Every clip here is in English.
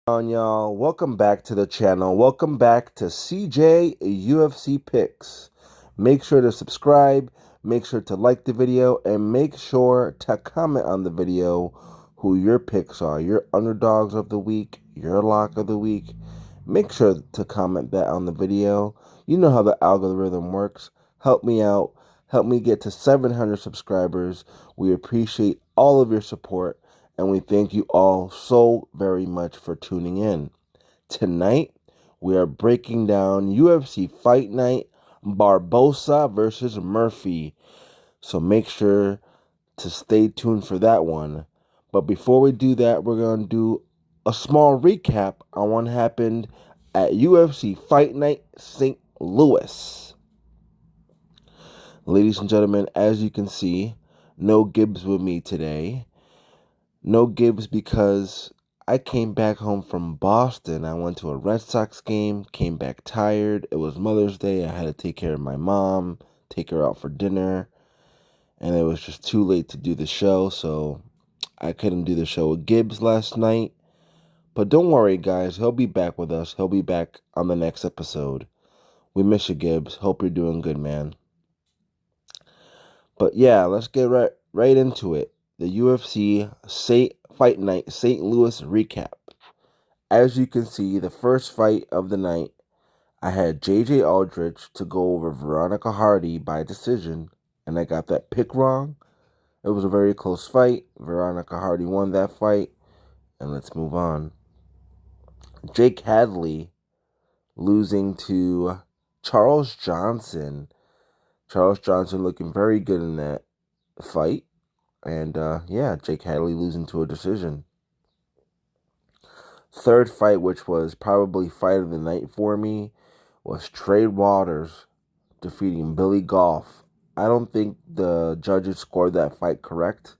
On y'all, welcome back to the channel. Welcome back to CJUFCPicks. Make sure to subscribe, make sure to like the video, and make sure to comment on the video who your picks are, your underdogs of the week, your lock of the week. Make sure to comment that on the video. You know how the algorithm works. Help me out. Help me get to 700 subscribers. We appreciate all of your support. And we thank you all so very much for tuning in. Tonight, we are breaking down UFC Fight Night Barboza versus Murphy. So make sure to stay tuned for that one. But before we do that, we're going to do a small recap on what happened at UFC Fight Night St. Louis. Ladies and gentlemen, as you can see, no Gibbs with me today. No Gibbs because I came back home from Boston. I went to a Red Sox game, came back tired. It was Mother's Day. I had to take care of my mom, take her out for dinner. And it was just too late to do the show, so I couldn't do the show with Gibbs last night. But don't worry, guys. He'll be back with us. He'll be back on the next episode. We miss you, Gibbs. Hope you're doing good, man. But yeah, let's get right into it. The UFC Fight Night St. Louis recap. As you can see, the first fight of the night, I had J.J. Aldrich to go over Veronica Hardy by decision, and I got that pick wrong. It was a very close fight. Veronica Hardy won that fight, and let's move on. Jake Hadley losing to Charles Johnson. Charles Johnson looking very good in that fight. And, Jake Hadley losing to a decision. Third fight, which was probably fight of the night for me, was Trey Waters defeating Billy Goff. I don't think the judges scored that fight correct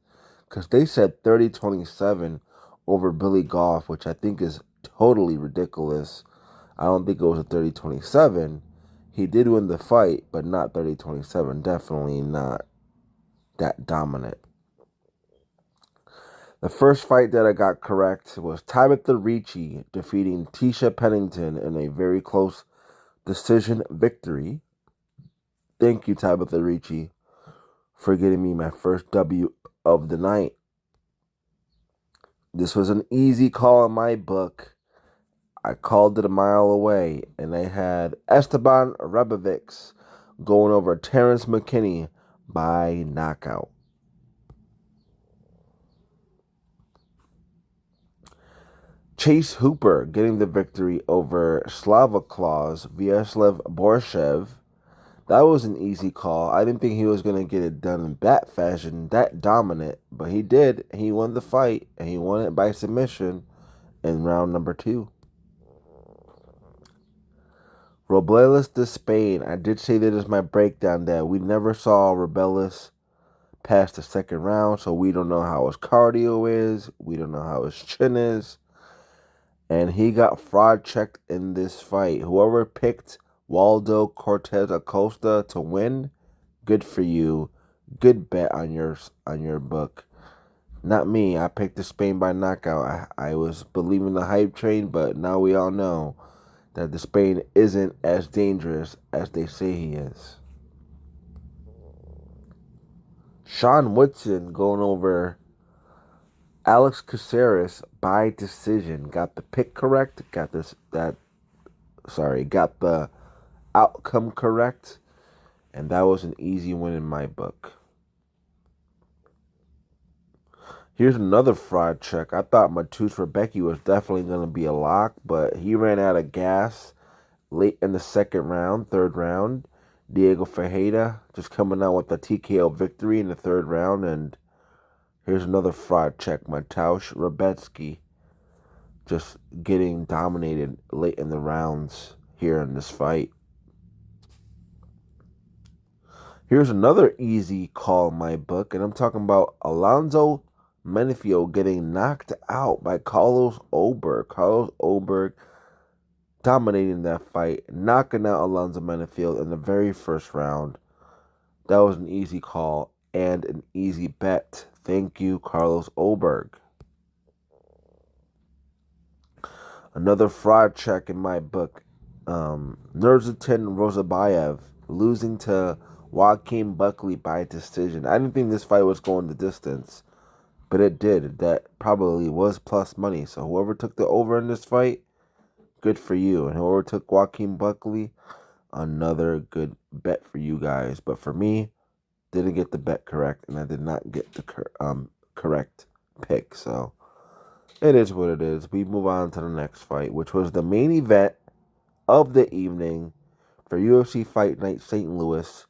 because they said 30-27 over Billy Goff, which I think is totally ridiculous. I don't think it was a 30-27. He did win the fight, but not 30-27. Definitely not that dominant. The first fight that I got correct was Tabitha Ricci defeating Tisha Pennington in a very close decision victory. Thank you, Tabitha Ricci, for getting me my first W of the night. This was an easy call in my book. I called it a mile away, and I had Esteban Rebovics going over Terrence McKinney by knockout. Chase Hooper getting the victory over Slavaklaus Vyacheslav Borshev. That was an easy call. I didn't think he was going to get it done in that fashion, that dominant, but he did. He won the fight, and he won it by submission in round number 2. Robles de Spain. I did say that is my breakdown that we never saw Robles past the second round, so we don't know how his cardio is. We don't know how his chin is. And he got fraud checked in this fight. Whoever picked Waldo Cortez Acosta to win, good for you. Good bet on your book. Not me. I picked the Spain by knockout. I was believing the hype train, but now we all know that the Spain isn't as dangerous as they say he is. Sean Woodson going over Alex Caceres by decision. Got the pick correct. Got the outcome correct. And that was an easy win in my book. Here's another fraud check. I thought Matus Rebecki was definitely going to be a lock, but he ran out of gas late in the second round, third round. Diego Ferreira just coming out with a TKO victory in the third round, and here's another fraud check. Mateusz Rebecki just getting dominated late in the rounds here in this fight. Here's another easy call in my book, and I'm talking about Alonzo Menifio getting knocked out by Carlos Oberg. Carlos Oberg dominating that fight, knocking out Alonzo Menifio in the very first round. That was an easy call and an easy bet. Thank you, Carlos Oberg. Another fraud check in my book. Nursultan Rozabayev losing to Joaquin Buckley by decision. I didn't think this fight was going the distance, but it did. That probably was plus money. So whoever took the over in this fight, good for you. And whoever took Joaquin Buckley, another good bet for you guys. But for me, didn't get the bet correct, and I did not get the correct pick. So it is what it is. We move on to the next fight, which was the main event of the evening for UFC Fight Night St. Louis.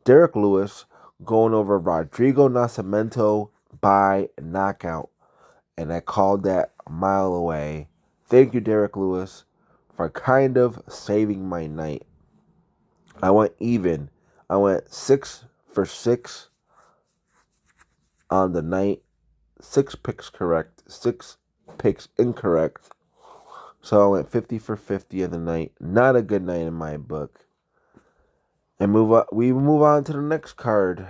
Derek Lewis going over Rodrigo Nascimento by knockout. And I called that a mile away. Thank you, Derek Lewis, for kind of saving my night. I went even. I went 6 for 6 on the night. 6 picks correct. 6 picks incorrect. So I went 50 for 50 of the night. Not a good night in my book. And we move on to the next card,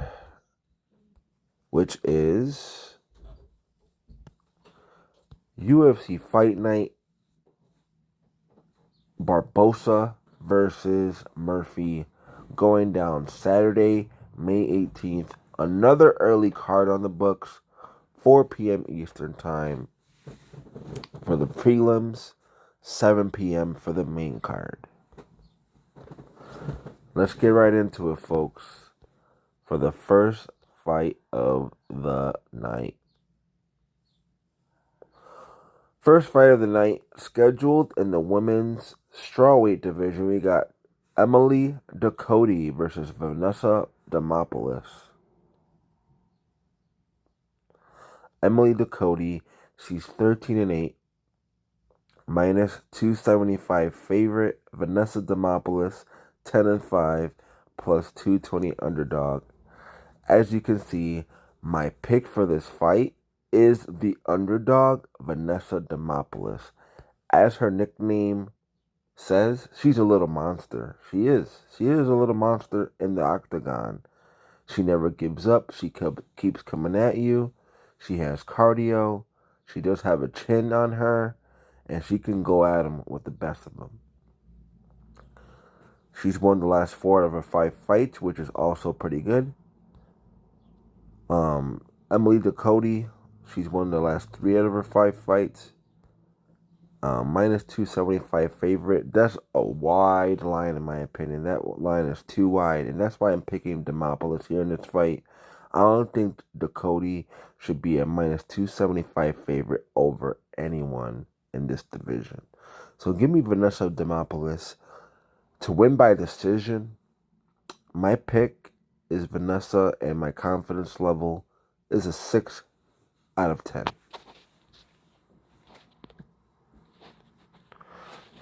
which is UFC Fight Night Barboza versus Murphy, going down Saturday, May 18th. Another early card on the books, 4 p.m. Eastern Time for the prelims, 7 p.m. for the main card. Let's get right into it, folks, for the first fight of the night. First fight of the night, scheduled in the women's strawweight division, we got Emily Cody versus Vanessa Demopoulos. Emily Cody, she's 13-8, minus 275 favorite. Vanessa Demopoulos, 10-5, plus 220 underdog. As you can see, my pick for this fight is the underdog, Vanessa Demopoulos. As her nickname says, she's a little monster. She is. She is a little monster in the octagon. She never gives up. She keeps coming at you. She has cardio. She does have a chin on her. And she can go at them with the best of them. She's won the last 4 out of her 5 fights, which is also pretty good. Emily Cody, she's won the last 3 out of her 5 fights. Minus 275 favorite. That's a wide line in my opinion. That line is too wide, and that's why I'm picking Demopoulos here in this fight. I don't think Cody should be a minus 275 favorite over anyone in this division. So give me Vanessa Demopoulos to win by decision. My pick is Vanessa, and my confidence level is a 6 out of 10.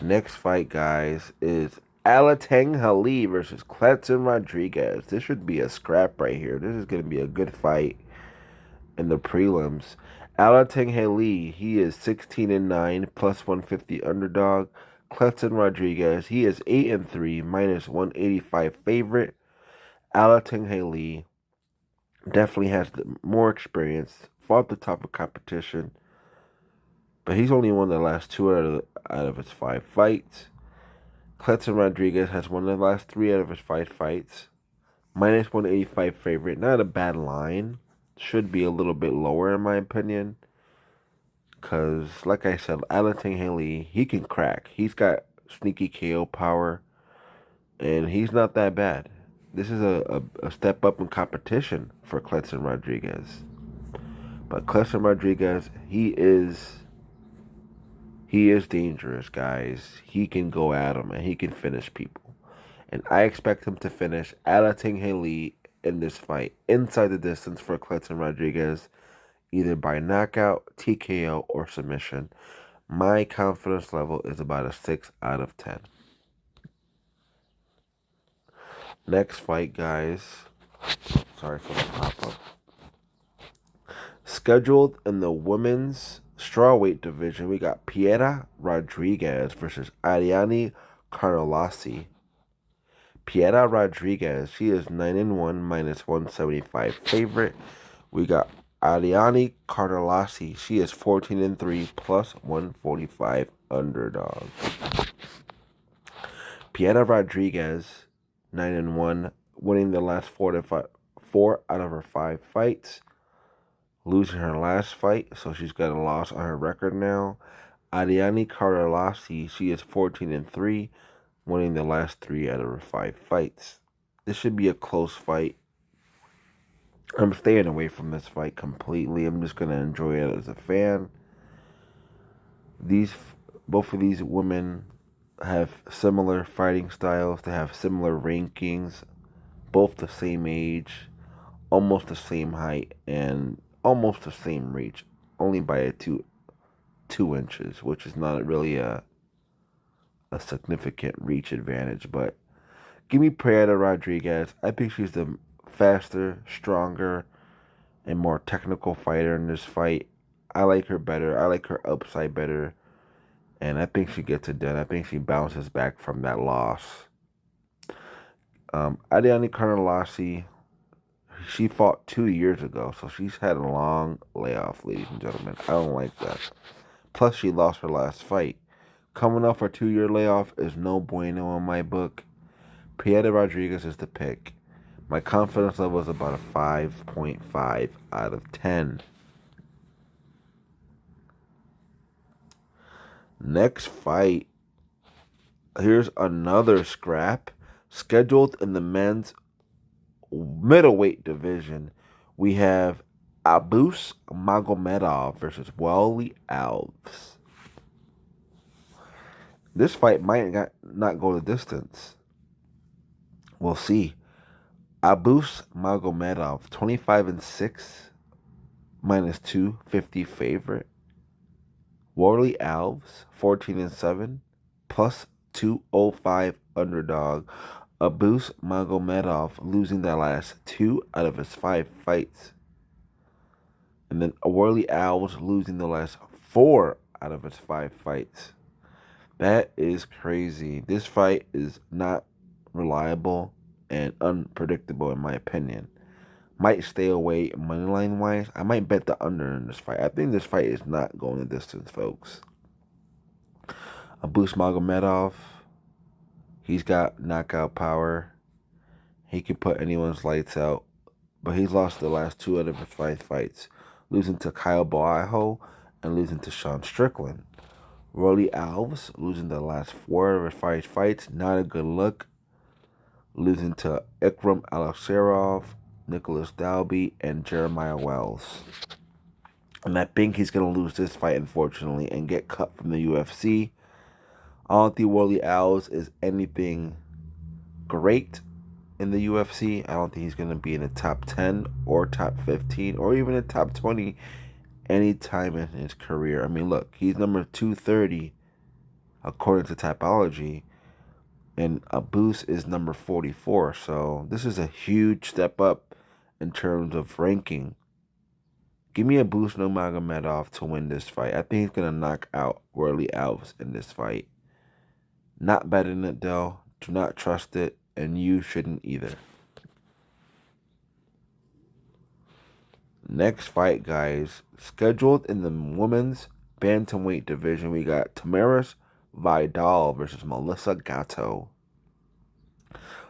Next fight, guys, is Alateng Hali versus Kletzin Rodriguez. This should be a scrap right here. This is going to be a good fight in the prelims. Alateng Hali, he is 16-9, plus 150 underdog. Kletzin Rodriguez, he is 8-3, minus 185 favorite. Alateng Hali definitely has more experience, fought the tougher competition, but he's only won the last 2 out of his 5 fights. Kletzin Rodriguez has won the last 3 out of his 5 fights. Minus 185 favorite. Not a bad line. Should be a little bit lower in my opinion. Because, like I said, Alateng Hali, he can crack. He's got sneaky KO power. And he's not that bad. This is a step up in competition for Kletzin Rodriguez. But Kletzin Rodriguez, he is dangerous, guys. He can go at him and he can finish people. And I expect him to finish Alateng Hali in this fight inside the distance for Kletzin Rodriguez, either by knockout, TKO, or submission. My confidence level is about a 6 out of 10. Next fight, guys. Sorry for the pop-up. Scheduled in the women's strawweight division, we got Piera Rodriguez versus Adrien Carlon. Piera Rodriguez, she is 9-1, minus 175 favorite. We got Adrien Carlon, she is 14-3, plus 145 underdog. Piera Rodriguez, 9-1, winning the last 4 out of her 5 fights, losing her last fight, so she's got a loss on her record now. Adrien Carlon, she is 14-3, winning the last 3 out of her 5 fights. This should be a close fight. I'm staying away from this fight completely. I'm just gonna enjoy it as a fan. Both of these women have similar fighting styles. They have similar rankings. Both the same age, almost the same height, and almost the same reach. Only by a two inches, which is not really a significant reach advantage. But give me Piera Rodriguez. I think she's the faster, stronger, and more technical fighter in this fight. I like her better. I like her upside better. And I think she gets it done. I think she bounces back from that loss. Adrien Carlon, she fought 2 years ago, so she's had a long layoff, ladies and gentlemen. I don't like that. Plus, she lost her last fight. Coming off her 2-year layoff is no bueno in my book. Piera Rodriguez is the pick. My confidence level is about a 5.5 out of 10. Next fight. Here's another scrap. Scheduled in the men's middleweight division, we have Abus Magomedov versus Wally Alves. This fight might not go the distance. We'll see. Abus Magomedov, 25-6, -250 favorite. Wally Alves, 14-7, +205 underdog. Abus Magomedov losing the last 2 out of his 5 fights. And then Wally Alves losing the last 4 out of his 5 fights. That is crazy. This fight is not reliable and unpredictable in my opinion. Might stay away moneyline wise. I might bet the under in this fight. I think this fight is not going the distance, folks. Abus Magomedov, he's got knockout power. He can put anyone's lights out. But he's lost the last 2 out of his 5 fights, losing to Kyle Boaho and losing to Sean Strickland. Wally Alves losing the last 4 of his 5 fights, not a good look. Losing to Ikram Aliskerov, Nicholas Dalby, and Jeremiah Wells. And I think he's going to lose this fight, unfortunately, and get cut from the UFC. I don't think Wally Alves is anything great in the UFC. I don't think he's going to be in the top 10 or top 15 or even the top 20 anytime in his career. I mean, look, he's number 230 according to Typology, and Abus is number 44. So this is a huge step up in terms of ranking. Give me Abus Magomedov to win this fight. I think he's going to knock out Wally Alves in this fight. Not betting it, though. Do not trust it, and you shouldn't either. Next fight, guys. Scheduled in the women's bantamweight division, we got Tamaris Vidal versus Melissa Gatto.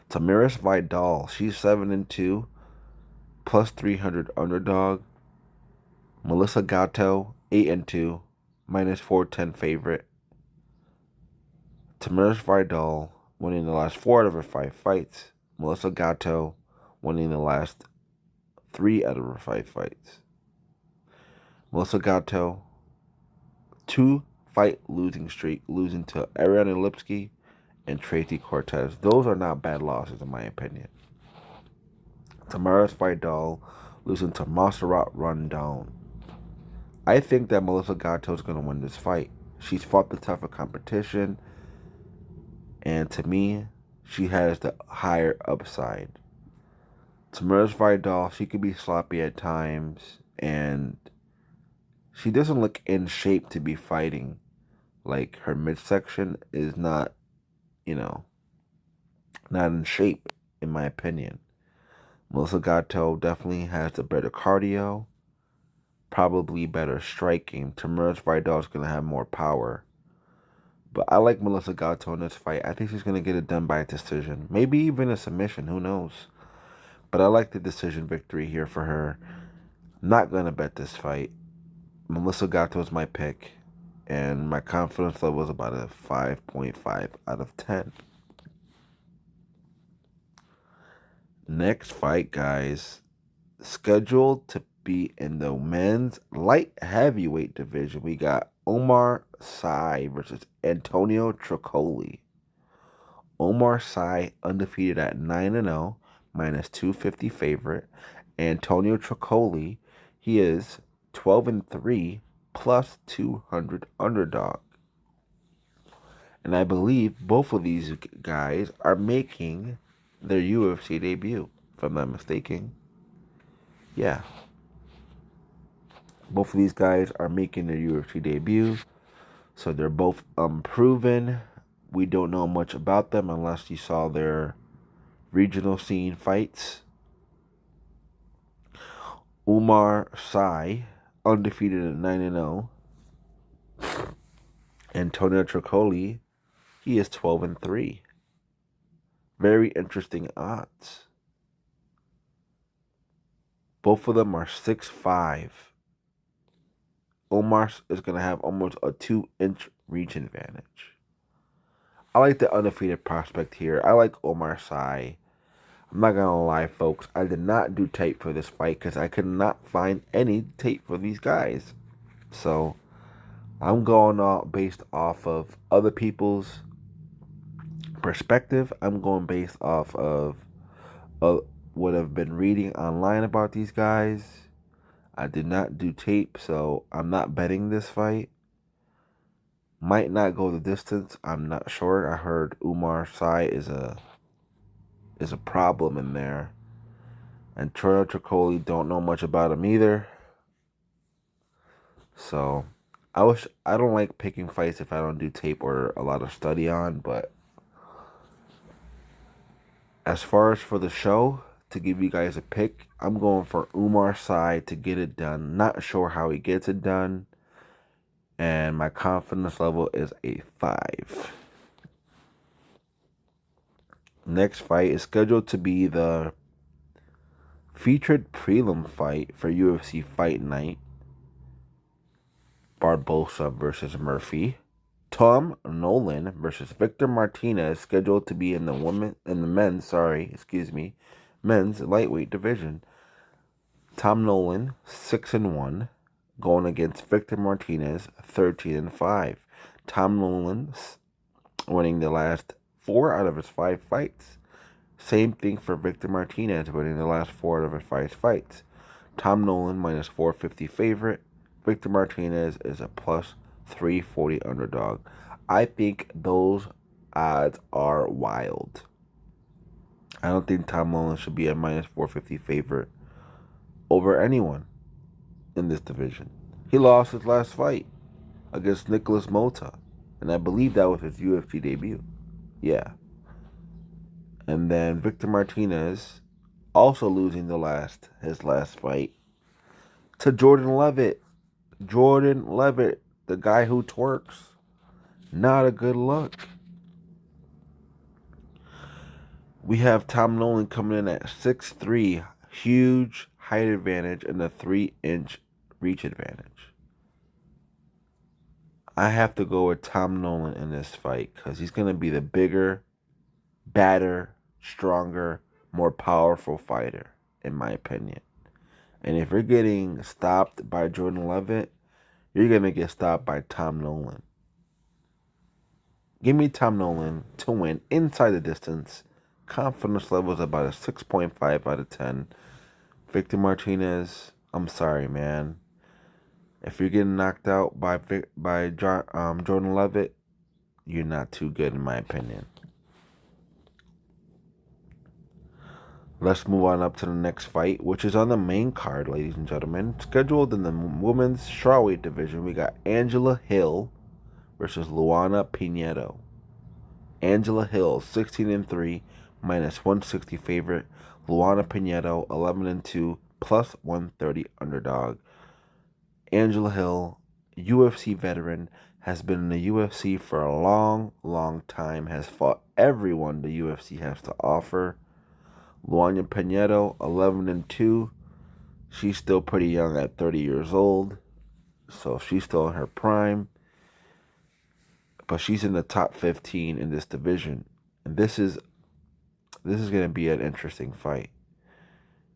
Tamaris Vidal, she's 7-2, +300 underdog. Melissa Gatto, 8-2, -410 favorite. Tamaris Vidal winning the last 4 out of her 5 fights. Melissa Gatto winning the last 3 out of her 5 fights. Melissa Gatto, 2-fight losing streak, losing to Ariane Lipsky and Tracy Cortez. Those are not bad losses in my opinion. Tamaris Vidal losing to Montserrat Rondon. I think that Melissa Gatto is going to win this fight. She's fought the tougher competition, and to me, she has the higher upside. Tamaris Vidal, she could be sloppy at times, and she doesn't look in shape to be fighting. Like, her midsection is not, not in shape, in my opinion. Melissa Gatto definitely has the better cardio, probably better striking. Tamaris Vidal is going to have more power. But I like Melissa Gato in this fight. I think she's going to get it done by a decision. Maybe even a submission. Who knows? But I like the decision victory here for her. Not going to bet this fight. Melissa Gato is my pick. And my confidence level is about a 5.5 out of 10. Next fight, guys. Scheduled to be in the men's light heavyweight division. We got Omar Sy versus Antonio Troli. Omar Sy undefeated at 9-0, minus 250 favorite. Antonio Troli, he is 12-3, plus 200 underdog. And I believe both of these guys are making their UFC debut, if I'm not mistaken. Yeah. Both of these guys are making their UFC debut. So they're both unproven. We don't know much about them unless you saw their regional scene fights. Omar Sy, undefeated at 9-0. Antonio Troli, he is 12-3. Very interesting odds. Both of them are 6'5". Omar is going to have almost a 2-inch reach advantage. I like the undefeated prospect here. I like Omar Sy. I'm not going to lie, folks. I did not do tape for this fight because I could not find any tape for these guys. So, I'm going based off of other people's perspective. I'm going based off of what I've been reading online about these guys. I did not do tape, so I'm not betting this fight. Might not go the distance. I'm not sure. I heard Omar Sy is a problem in there. And Troli, don't know much about him either. So, I don't like picking fights if I don't do tape or a lot of study on, but as far as for the show, to give you guys a pick, I'm going for Omar Sy to get it done. Not sure how he gets it done. And my confidence level is a 5. Next fight is scheduled to be the featured prelim fight for UFC Fight Night. Barboza versus Murphy. Nolan versus Victor Martinez, scheduled to be in the men's lightweight division. Nolan 6-1, going against Victor Martinez 13-5. Nolan winning the last 4 out of his 5 fights. Same thing for Victor Martinez, winning the last 4 out of his 5 fights. Nolan minus 450 favorite. Victor Martinez is a plus 340 underdog. I think those odds are wild. I don't think Nolan should be a minus 450 favorite over anyone in this division. He lost his last fight against Nicholas Mota, and I believe that was his UFC debut. Yeah. And then Victor Martinez also losing his last fight to Jordan Levitt. Jordan Levitt, the guy who twerks. Not a good look. We have Nolan coming in at 6'3", huge height advantage and a 3-inch reach advantage. I have to go with Nolan in this fight because he's going to be the bigger, badder, stronger, more powerful fighter, in my opinion. And if you're getting stopped by Jordan Levitt, you're going to get stopped by Nolan. Give me Nolan to win inside the distance. Confidence level is about a 6.5 out of 10. Victor Martinez, I'm sorry, man. If you're getting knocked out by Jordan Levitt, you're not too good, in my opinion. Let's move on up to the next fight, which is on the main card, ladies and gentlemen. Scheduled in the women's strawweight division, we got Angela Hill versus Luana Pinto. Angela Hill, 16-3, minus 160 favorite. Luana Pinto, 11-2, plus 130 underdog. Angela Hill, UFC veteran, has been in the UFC for a long, long time, has fought everyone the UFC has to offer. Luana Pinto, 11-2. She's still pretty young at 30 years old, so she's still in her prime. But she's in the top 15 in this division. And this is going to be an interesting fight.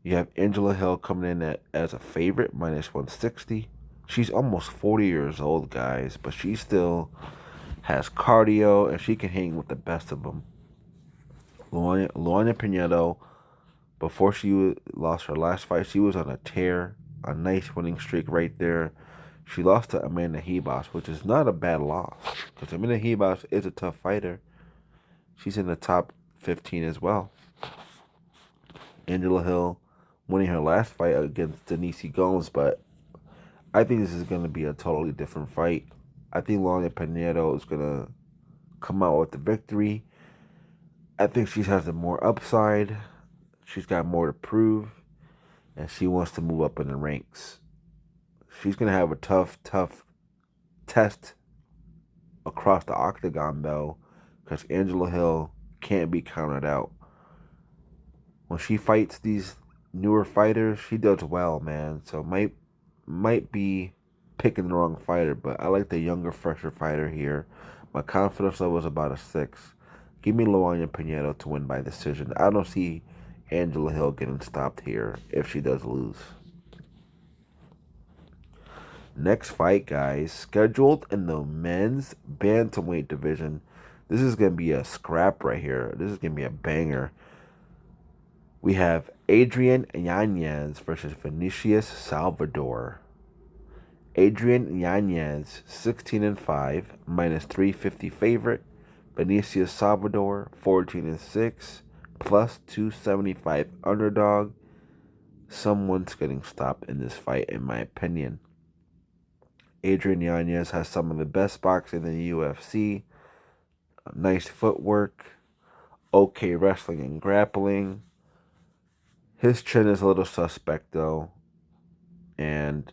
You have Angela Hill coming in as a favorite, minus 160. She's almost 40 years old, guys, but she still has cardio, and she can hang with the best of them. Luana Pinto, before she lost her last fight, she was on a tear, a nice winning streak right there. She lost to Amanda Ribas, which is not a bad loss, because Amanda Ribas is a tough fighter. She's in the top 15 as well. Angela Hill winning her last fight against Denise Gomes, but I think this is going to be a totally different fight. I think Luana Pinto is going to come out with the victory. I think she has the more upside. She's got more to prove, and she wants to move up in the ranks. She's going to have a tough test across the octagon, though, because Angela Hill can't be counted out. When she fights these newer fighters, she does well, man. So might be picking the wrong fighter, but I like the younger, fresher fighter here. My confidence level is about a 6. Give me Luana Pinto to win by decision. I don't see Angela Hill getting stopped here if she does lose. Next fight, guys, scheduled in the men's bantamweight division. This is going to be a scrap right here. This is going to be a banger. We have Adrien Yanez versus Vinicius Salvador. Adrien Yanez, 16-5, minus 350 favorite. Vinicius Salvador, 14-6, plus 275 underdog. Someone's getting stopped in this fight, in my opinion. Adrien Yanez has some of the best boxing in the UFC. Nice footwork. Okay wrestling and grappling. His chin is a little suspect, though. And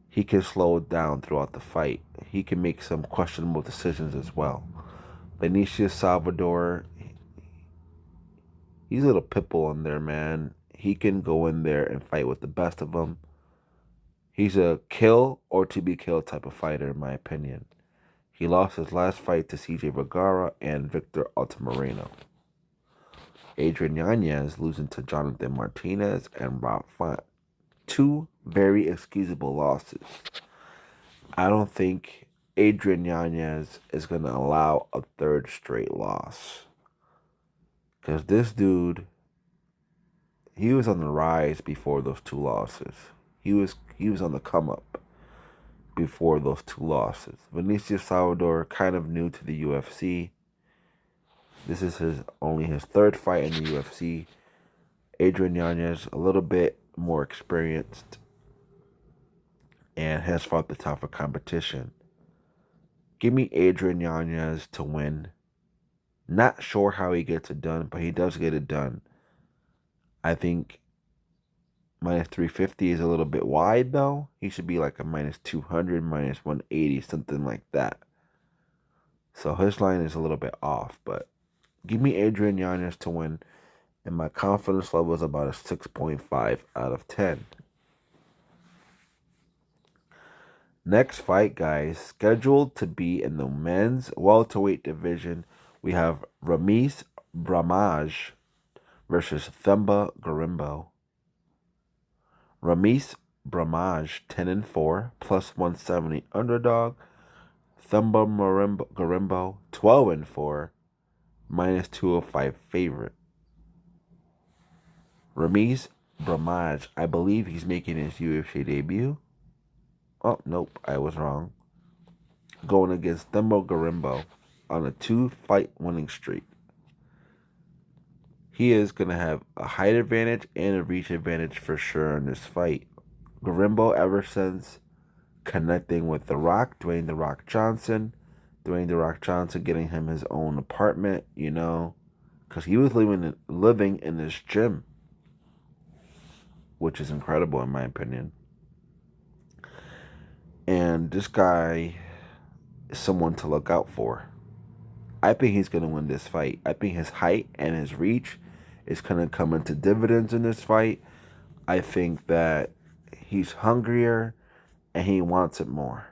he can slow it down throughout the fight. He can make some questionable decisions as well. Vinicius Salvador, he's a little pitbull in there, man. He can go in there and fight with the best of them. He's a kill or to be killed type of fighter, in my opinion. He lost his last fight to CJ Vergara and Victor Altamirano. Adrien Yanez losing to Jonathan Martinez and Rob Font. 2 very excusable losses. I don't think Adrien Yanez is going to allow a 3rd straight loss. Because this dude, he was on the rise before those 2 losses. He was on the come up before those 2 losses. Vinicius Salvador, kind of new to the UFC. This is only his 3rd fight in the UFC. Adrien Yanez, a little bit more experienced and has fought the tougher competition. Give me Adrien Yanez to win. Not sure how he gets it done, but he does get it done. I think minus 350 is a little bit wide, though. He should be like a minus 200, minus 180, something like that. So his line is a little bit off, but give me Adrien Yanez to win, and my confidence level is about a 6.5 out of 10. Next fight, guys, scheduled to be in the men's welterweight division. We have Ramis Bramaj versus Thumba Garimbo. Ramis Bramaj, 10-4, plus 170 underdog. Thumba Garimbo, 12-4, minus 205 favorite. Ramis Bramaj, I believe he's making his UFC debut. Oh, nope, I was wrong. Going against Thumba Garimbo on a 2-fight winning streak. He is going to have a height advantage and a reach advantage for sure in this fight. Garimbo, ever since connecting with The Rock, Dwayne The Rock Johnson getting him his own apartment, because he was living in this gym, which is incredible in my opinion. And this guy, someone to look out for. I think he's going to win this fight. I think his height and his reach is going to come into dividends in this fight. I think that he's hungrier and he wants it more.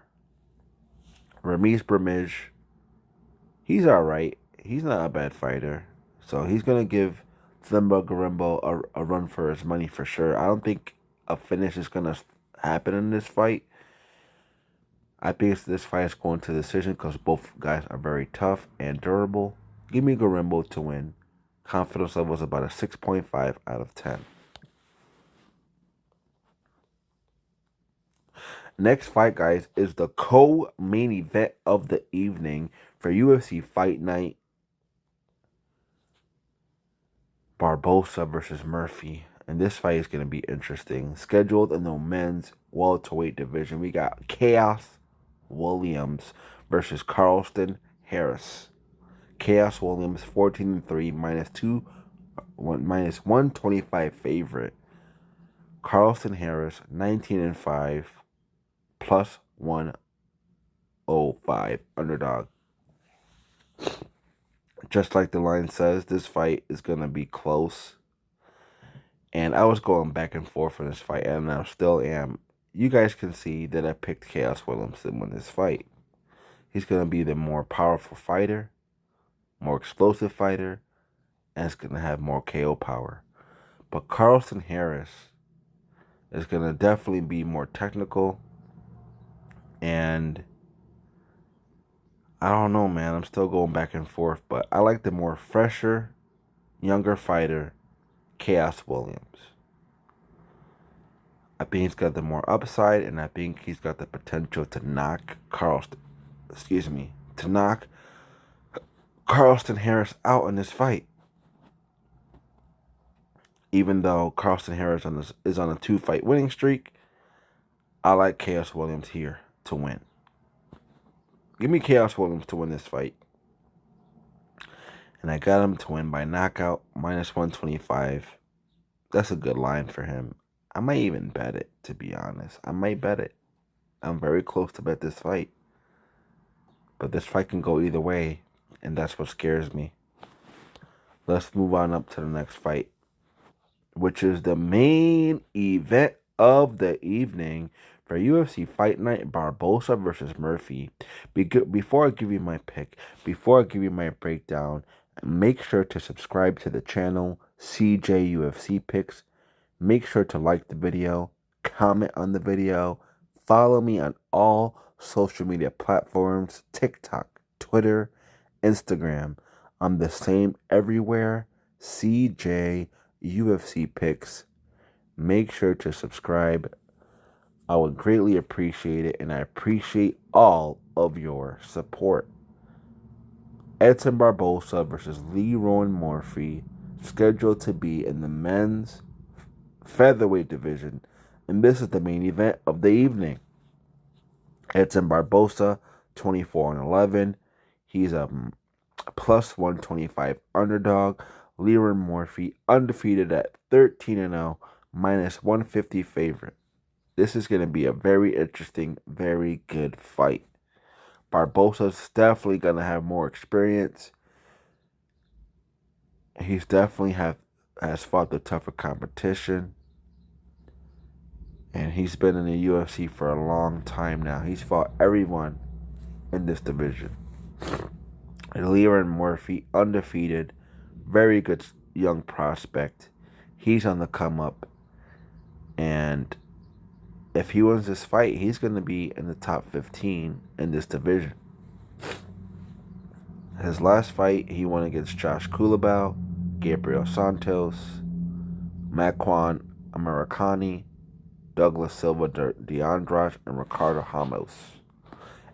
Ramis Bramij, he's alright. He's not a bad fighter. So he's going to give Thumba Garimbo a run for his money for sure. I don't think a finish is going to happen in this fight. I think this fight is going to decision because both guys are very tough and durable. Give me Garimbo to win. Confidence level is about a 6.5 out of 10. Next fight, guys, is the co-main event of the evening for UFC Fight Night. Barboza versus Murphy. And this fight is going to be interesting. Scheduled in the men's welterweight division, we got Chaos Williams versus Carlston Harris. Chaos Williams 14-3 minus 125 favorite. Carlston Harris 19-5 plus 105 underdog. Just like the line says, this fight is going to be close. And I was going back and forth in this fight, and I still am. You guys can see that I picked Chaos Williams to win this fight. He's going to be the more powerful fighter, more explosive fighter, and it's going to have more KO power. But Carlston Harris is going to definitely be more technical. And I don't know, man. I'm still going back and forth. But I like the more fresher, younger fighter, Chaos Williams. I think he's got the more upside, and I think he's got the potential to knock Carlston Harris out in this fight. Even though Carlston Harris is on a 2-fight winning streak, I like Chaos Williams here to win. Give me Chaos Williams to win this fight. And I got him to win by knockout, minus 125. That's a good line for him. I might even bet it, to be honest. I might bet it. I'm very close to bet this fight. But this fight can go either way, and that's what scares me. Let's move on up to the next fight, which is the main event of the evening for UFC Fight Night, Barboza versus Murphy. Before I give you my pick, before I give you my breakdown, make sure to subscribe to the channel, CJUFCPicks. Make sure to like the video, comment on the video, follow me on all social media platforms, TikTok, Twitter, Instagram. I'm the same everywhere, CJUFCPicks. Make sure to subscribe. I would greatly appreciate it, and I appreciate all of your support. Edson Barboza versus Leroy Murphy, scheduled to be in the men's featherweight division, and this is the main event of the evening. Edson Barboza 24-11. He's a plus 125 underdog. Leroy Murphy undefeated at 13-0, minus 150 favorite. This is going to be a very interesting, very good fight. Barboza's definitely going to have more experience. He's definitely has fought the tougher competition. And he's been in the UFC for a long time now. He's fought everyone in this division. Leroy Murphy, undefeated. Very good young prospect. He's on the come up. And if he wins this fight, he's going to be in the top 15 in this division. His last fight, he won against Josh Culibao, Gabriel Santos, Makwan Americani, Douglas Silva DeAndrade, and Ricardo Ramos.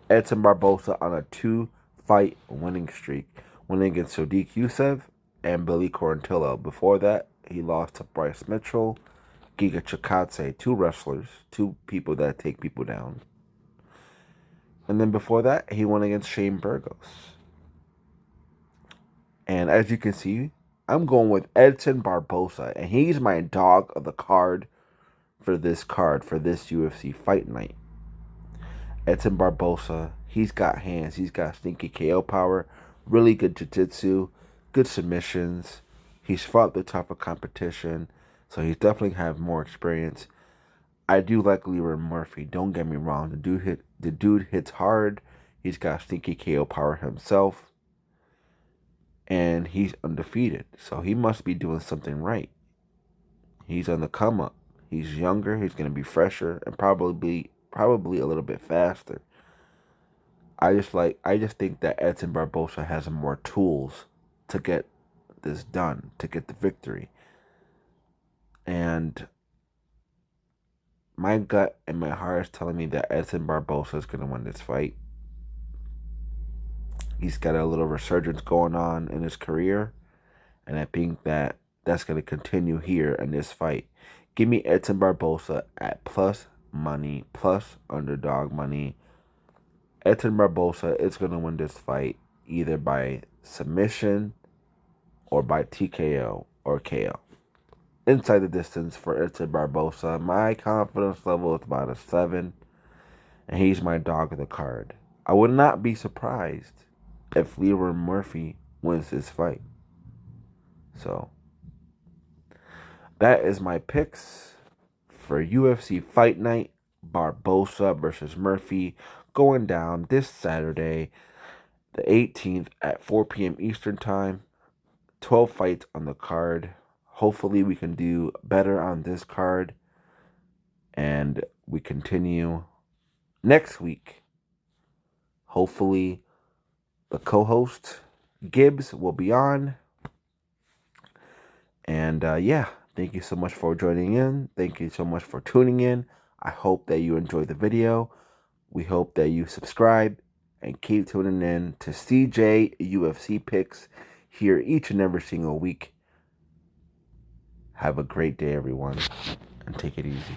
Edson Barboza on a 2-fight winning streak, winning against Sodiq Yusuff and Billy Quarantillo. Before that, he lost to Bryce Mitchell, Giga Chikadze, 2 wrestlers, 2 people that take people down. And then before that, he won against Shane Burgos. And as you can see, I'm going with Edson Barboza, and he's my dog of the card for this UFC Fight Night. Edson Barboza, he's got hands. He's got stinky KO power, really good jiu-jitsu, good submissions. He's fought the tougher competition, so he's definitely have more experience. I do like Leroy Murphy. Don't get me wrong. The dude hits hard. He's got stinky KO power himself, and he's undefeated. So he must be doing something right. He's on the come up. He's younger. He's going to be fresher and probably a little bit faster. I just think that Edson Barboza has more tools to get this done, to get the victory. And my gut and my heart is telling me that Edson Barboza is going to win this fight. He's got a little resurgence going on in his career, and I think that that's going to continue here in this fight. Give me Edson Barboza at plus money, plus underdog money. Edson Barboza is going to win this fight either by submission or by TKO or KO. Inside the distance for Edson Barboza, my confidence level is about a 7, and he's my dog of the card. I would not be surprised if Leroy Murphy wins this fight. So, that is my picks for UFC Fight Night. Barboza versus Murphy going down this Saturday, the 18th at 4 p.m. Eastern Time. 12 fights on the card. Hopefully we can do better on this card. And we continue next week. Hopefully the co-host Gibbs will be on. And yeah, thank you so much for joining in. Thank you so much for tuning in. I hope that you enjoyed the video. We hope that you subscribe and keep tuning in to CJUFCPicks here each and every single week. Have a great day, everyone, and take it easy.